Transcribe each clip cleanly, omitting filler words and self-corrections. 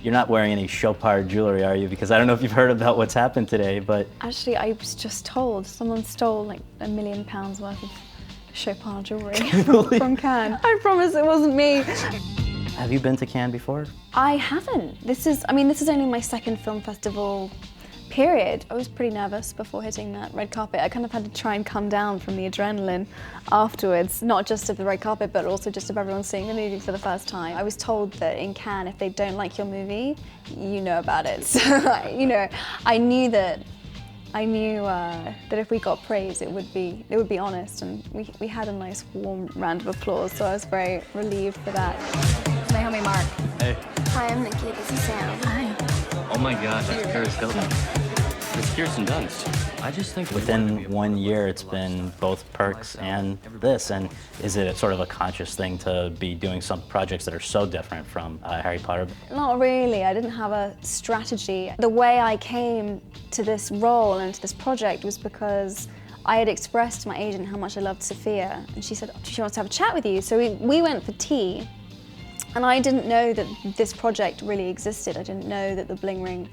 You're not wearing any Chopard jewelry, are you? Because I don't know if you've heard about what's happened today, but... Actually, I was just told someone stole like £1 million worth of Chopard jewelry from Cannes. I promise it wasn't me. Have you been to Cannes before? I haven't. This is only my second film festival period. I was pretty nervous before hitting that red carpet. I kind of had to try and come down from the adrenaline afterwards, not just of the red carpet, but also just of everyone seeing the movie for the first time. I was told that in Cannes, if they don't like your movie, you know about it. So, I knew that if we got praise, it would be honest, and we had a nice warm round of applause, so I was very relieved for that. My homie Mark. Hey. Hi, I'm Nikki. This is Sam. Hi. Oh my God, that's Paris Hilton. It's Kirsten Dunst. I just think Within 1 year, it's been both Perks and this, and is it sort of a conscious thing to be doing some projects that are so different from Harry Potter? Not really. I didn't have a strategy. The way I came to this role and to this project was because I had expressed to my agent how much I loved Sofia, and she said she wants to have a chat with you. So we went for tea, and I didn't know that this project really existed. I didn't know that the Bling Ring,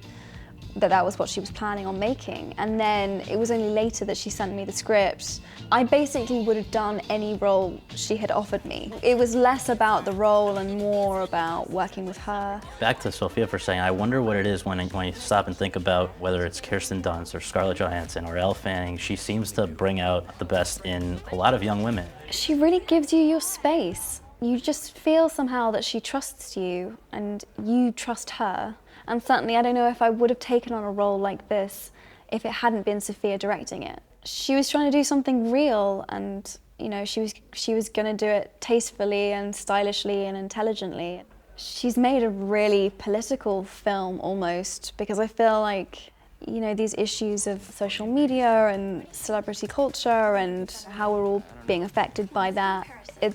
that was what she was planning on making. And then it was only later that she sent me the script. I basically would have done any role she had offered me. It was less about the role and more about working with her. Back to Sofia for a second, I wonder what it is when you stop and think about whether it's Kirsten Dunst or Scarlett Johansson or Elle Fanning. She seems to bring out the best in a lot of young women. She really gives you your space. You just feel somehow that she trusts you and you trust her. And certainly I don't know if I would have taken on a role like this if it hadn't been Sofia directing it. She was trying to do something real, and she was going to do it tastefully and stylishly and intelligently. She's made a really political film almost, because I feel like these issues of social media and celebrity culture and how we're all being affected by that,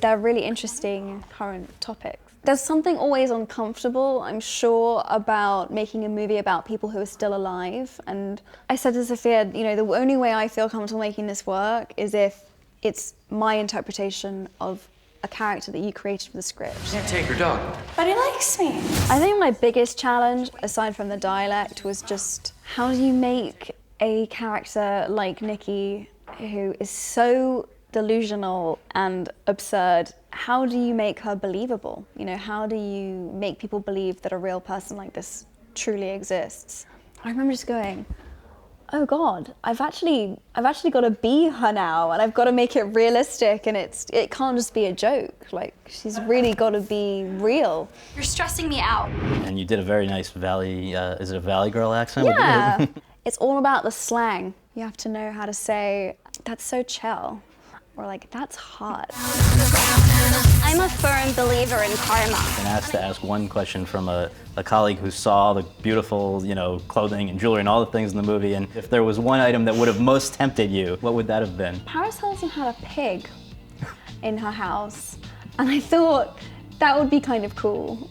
they're really interesting current topics. There's something always uncomfortable, I'm sure, about making a movie about people who are still alive. And I said to Sofia, the only way I feel comfortable making this work is if it's my interpretation of a character that you created for the script. can't take her dog. But he likes me. I think my biggest challenge, aside from the dialect, was just how do you make a character like Nikki, who is so delusional and absurd, how do you make her believable? How do you make people believe that a real person like this truly exists? I remember just going, oh God, I've actually got to be her now, and I've got to make it realistic, and it can't just be a joke. Like, she's really got to be real. You're stressing me out. And you did a very nice Valley, is it a Valley Girl accent? Yeah, it's all about the slang. You have to know how to say, that's so chill, or like, that's hot. I'm a firm believer in karma. And asked to ask one question from a colleague who saw the beautiful, clothing and jewelry and all the things in the movie, and if there was one item that would have most tempted you, what would that have been? Paris Hilton had a pig in her house, and I thought that would be kind of cool.